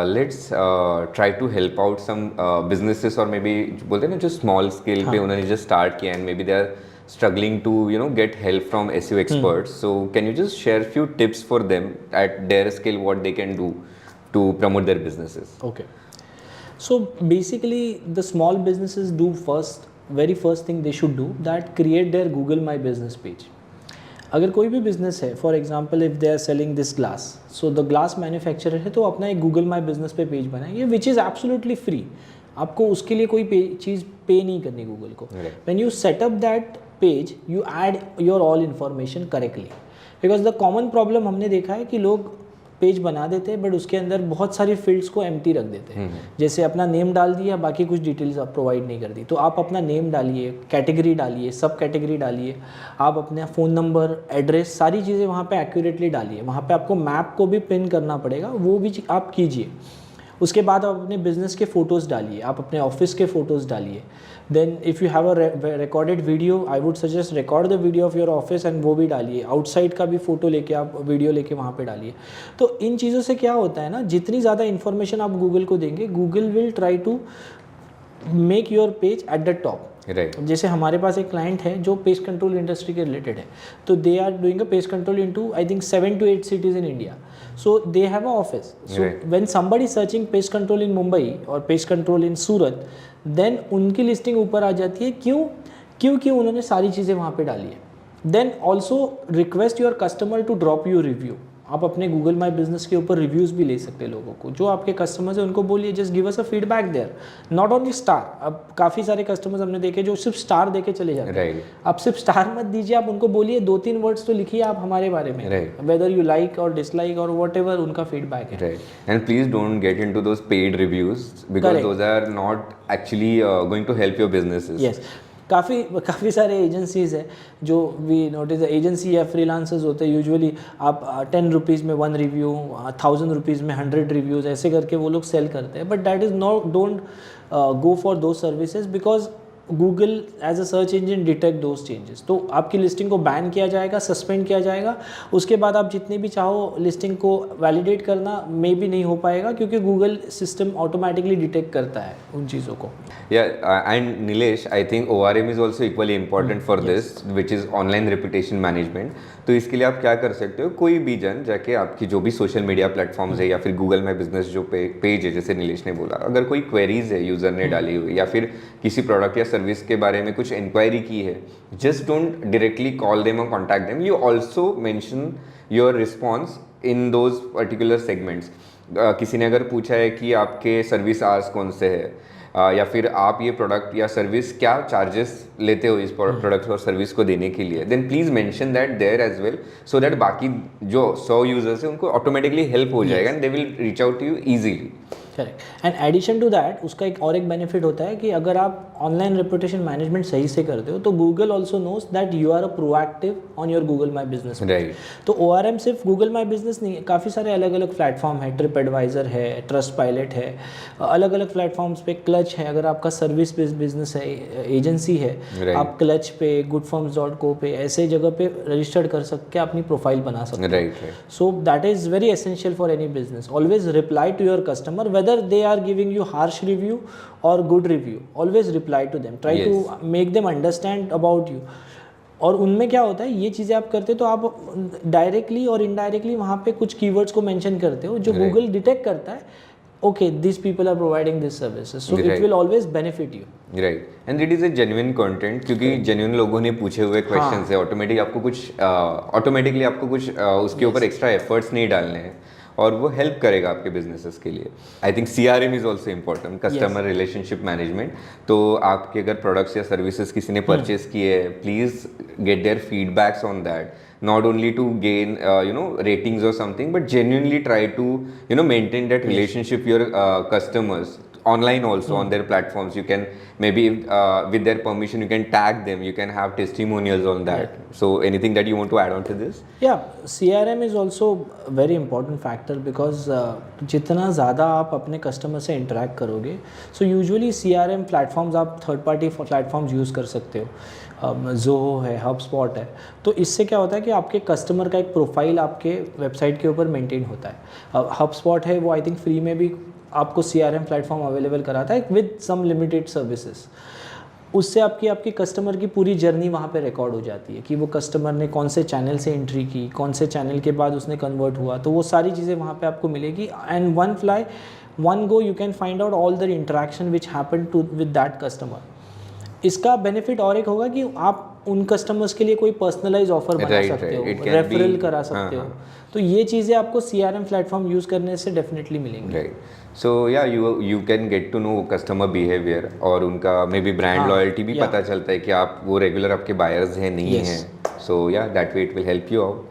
let's try to help out some businesses or maybe बोलते हैं ना जो small scale पे उन्होंने just start किया and maybe they are struggling to get help from SEO experts. So can you just share few tips for them at their scale what they can do to promote their businesses? Okay. So basically the small businesses do very first thing they should do that create their Google My Business page. अगर कोई भी business है, for example if they are selling this glass, so the glass manufacturer है तो अपना एक Google my business पे page बनाएंगे विच इज़ एब्सोल्युटली फ्री. आपको उसके लिए कोई चीज़ पे नहीं करनी गूगल को. When you setup that page you add your all information correctly, because the common problem हमने देखा है कि लोग पेज बना देते हैं बट उसके अंदर बहुत सारी फील्ड्स को एम्प्टी रख देते हैं. जैसे अपना नेम डाल दिया, बाकी कुछ डिटेल्स आप प्रोवाइड नहीं कर दी. तो आप अपना नेम डालिए, कैटेगरी डालिए, सब कैटेगरी डालिए, आप अपना फ़ोन नंबर, एड्रेस, सारी चीज़ें वहाँ पे एक्यूरेटली डालिए. वहाँ पे आपको मैप को भी पिन करना पड़ेगा, वो भी आप कीजिए. उसके बाद आप अपने बिजनेस के फ़ोटोज़ डालिए, आप अपने ऑफिस के फ़ोटोज़ डालिए. Then if you have a recorded video, I would suggest record the video of your office and वो भी डालिए. आउटसाइड का भी फ़ोटो लेके आप वीडियो लेके वहाँ पे डालिए. तो इन चीज़ों से क्या होता है ना, जितनी ज़्यादा इन्फॉर्मेशन आप गूगल को देंगे, Google will try to make your page at the top. जैसे हमारे पास एक क्लाइंट है जो पेस्ट कंट्रोल इंडस्ट्री के रिलेटेड है, तो they are doing a pest control into I think 7 to 8 cities in India. So they have an office. So when somebody is searching pest control in Mumbai or pest control in Surat, then उनकी listing ऊपर आ जाती है. क्यों? क्योंकि उन्होंने सारी चीज़ें वहाँ पे डाली है. Then also request your customer to drop your review. आप अपने गूगल माई बिजनेस के ऊपर रिव्यूज़ भी ले सकते हैं. लोगों को जो आपके कस्टमर्स हैं उनको बोलिए just give us a feedback there, not only star. अब काफ़ी सारे कस्टमर्स हमने देखे जो सिर्फ स्टार देके चले जाते हैं. आप सिर्फ स्टार मत दीजिए, आप उनको बोलिए 2-3 वर्ड्स तो लिखिए आप हमारे बारे में, वेदर यू लाइक और डिसलाइक और वॉट एवर उनका फीडबैक है. And please don't get into those paid reviews because those are not actually going to help your businesses. Yes, काफ़ी सारे एजेंसीज़ है जो वी नोटिस, एजेंसी या फ्रीलांसर्स होते हैं. यूजुअली आप 10 रुपीज़ में 1 रिव्यू, 1000 रुपीज़ में 100 रिव्यूज़, ऐसे करके वो लोग सेल करते हैं. But that is not, don't go for those services because Google as a search engine detect those changes. तो आपकी लिस्टिंग को बैन किया जाएगा, सस्पेंड किया जाएगा. उसके बाद आप जितने भी चाहो लिस्टिंग को वैलिडेट करना मे भी नहीं हो पाएगा क्योंकि गूगल सिस्टम ऑटोमेटिकली डिटेक्ट करता है उन चीज़ों को. And Nilesh, I think ORM is also equally important for this which is online reputation management. तो इसके लिए आप क्या कर सकते हो, कोई भी जन जाके आपकी जो भी सोशल मीडिया प्लेटफॉर्म्स है या फिर गूगल माई बिजनेस जो पेज है, जैसे नीलेश ने बोला, अगर कोई क्वेरीज है यूज़र ने डाली हुई या फिर किसी प्रोडक्ट या सर्विस के बारे में कुछ इंक्वायरी की है, just don't directly call them और contact them. You also mention your response in those particular segments. किसी ने अगर पूछा है कि आपके सर्विस आवर्स कौन से है या फिर आप ये प्रोडक्ट या सर्विस क्या चार्जेस लेते हो इस प्रोडक्ट और सर्विस को देने के लिए, then please mention that there as well so that बाकी जो 100 यूजर्स हैं उनको ऑटोमेटिकली हेल्प हो जाएगा and they will reach out to you easily. Correct. And addition to that उसका एक बेनिफिट होता है कि अगर आप ऑनलाइन रेपुटेशन मैनेजमेंट सही से करते हो तो Google also knows that you are a proactive on your Google my business. तो ORM सिर्फ गूगल माई बिजनेस नहीं है, काफ़ी सारे अलग अलग प्लेटफॉर्म है. ट्रिप एडवाइजर है, ट्रस्ट पायलट है, अलग अलग प्लेटफॉर्म्स पे. क्लच है, अगर आपका सर्विस बिजनेस है, एजेंसी है, आप क्लच पे, goodforms.co पे, ऐसे जगह पे रजिस्टर्ड कर सकते अपनी प्रोफाइल बना सकते हैं. So that is very essential for any business. Always reply to your customer whether they are giving you harsh review or good review, always reply to them, try to make them understand about you. और उनमें क्या होता है, ये चीज़ें आप करते हो तो आप डायरेक्टली और इनडायरेक्टली वहाँ पे कुछ कीवर्ड्स को मेंशन करते हो जो गूगल डिटेक्ट करता है. okay, these people are providing these services, so it will always benefit you. Right, and it is a genuine content क्योंकि genuine लोगों ने पूछे हुए questions है. ऑटोमेटिकली आपको कुछ उसके ऊपर एक्स्ट्रा एफर्ट्स नहीं डालने हैं और वो हेल्प करेगा आपके बिजनेसेस के लिए. I think CRM is also important, customer relationship management. तो आपके अगर प्रोडक्ट्स या सर्विसेज किसी ने परचेज किए हैं, please get their feedbacks on that. Not only to gain ratings or something, but genuinely try to maintain that relationship with your customers online also on their platforms. You can maybe with their permission you can tag them, you can have testimonials on that. So anything that you want to add on to this? Yeah, CRM is also a very important factor because जितना ज़्यादा आप अपने customer से interact करोगे, so usually CRM platforms आप third party platforms use कर सकते हो. ज़ोहो है, HubSpot है। तो इससे क्या होता है कि आपके कस्टमर का एक प्रोफाइल आपके वेबसाइट के ऊपर मेंटेन होता है। अब HubSpot है वो आई थिंक फ्री में भी आपको CRM प्लेटफॉर्म अवेलेबल कराता है विद सम लिमिटेड सर्विसेज। उससे आपकी कस्टमर की पूरी जर्नी वहाँ पे रिकॉर्ड हो जाती है कि वो कस्टमर ने कौन से चैनल से एंट्री की, कौन से चैनल के बाद उसने कन्वर्ट हुआ, तो वो सारी चीज़ें वहाँ पे आपको मिलेगी। And one fly one go you can find out all the interaction which happen to with that customer. इसका बेनिफिट और एक होगा कि आप उन कस्टमर्स के लिए कोई पर्सनलाइज ऑफर बना सकते हो, रेफरल करा सकते हो। तो ये चीज़ें आपको CRM प्लेटफॉर्म यूज़ करने से डेफिनेटली मिलेंगी। राइट, सो या you can get to know customer behaviour और उनका मे बी ब्रांड लॉयल्टी भी पता चलता है कि आप वो रेगुलर आपके बायर्स हैं नहीं हैं। सो या that way it will help you out.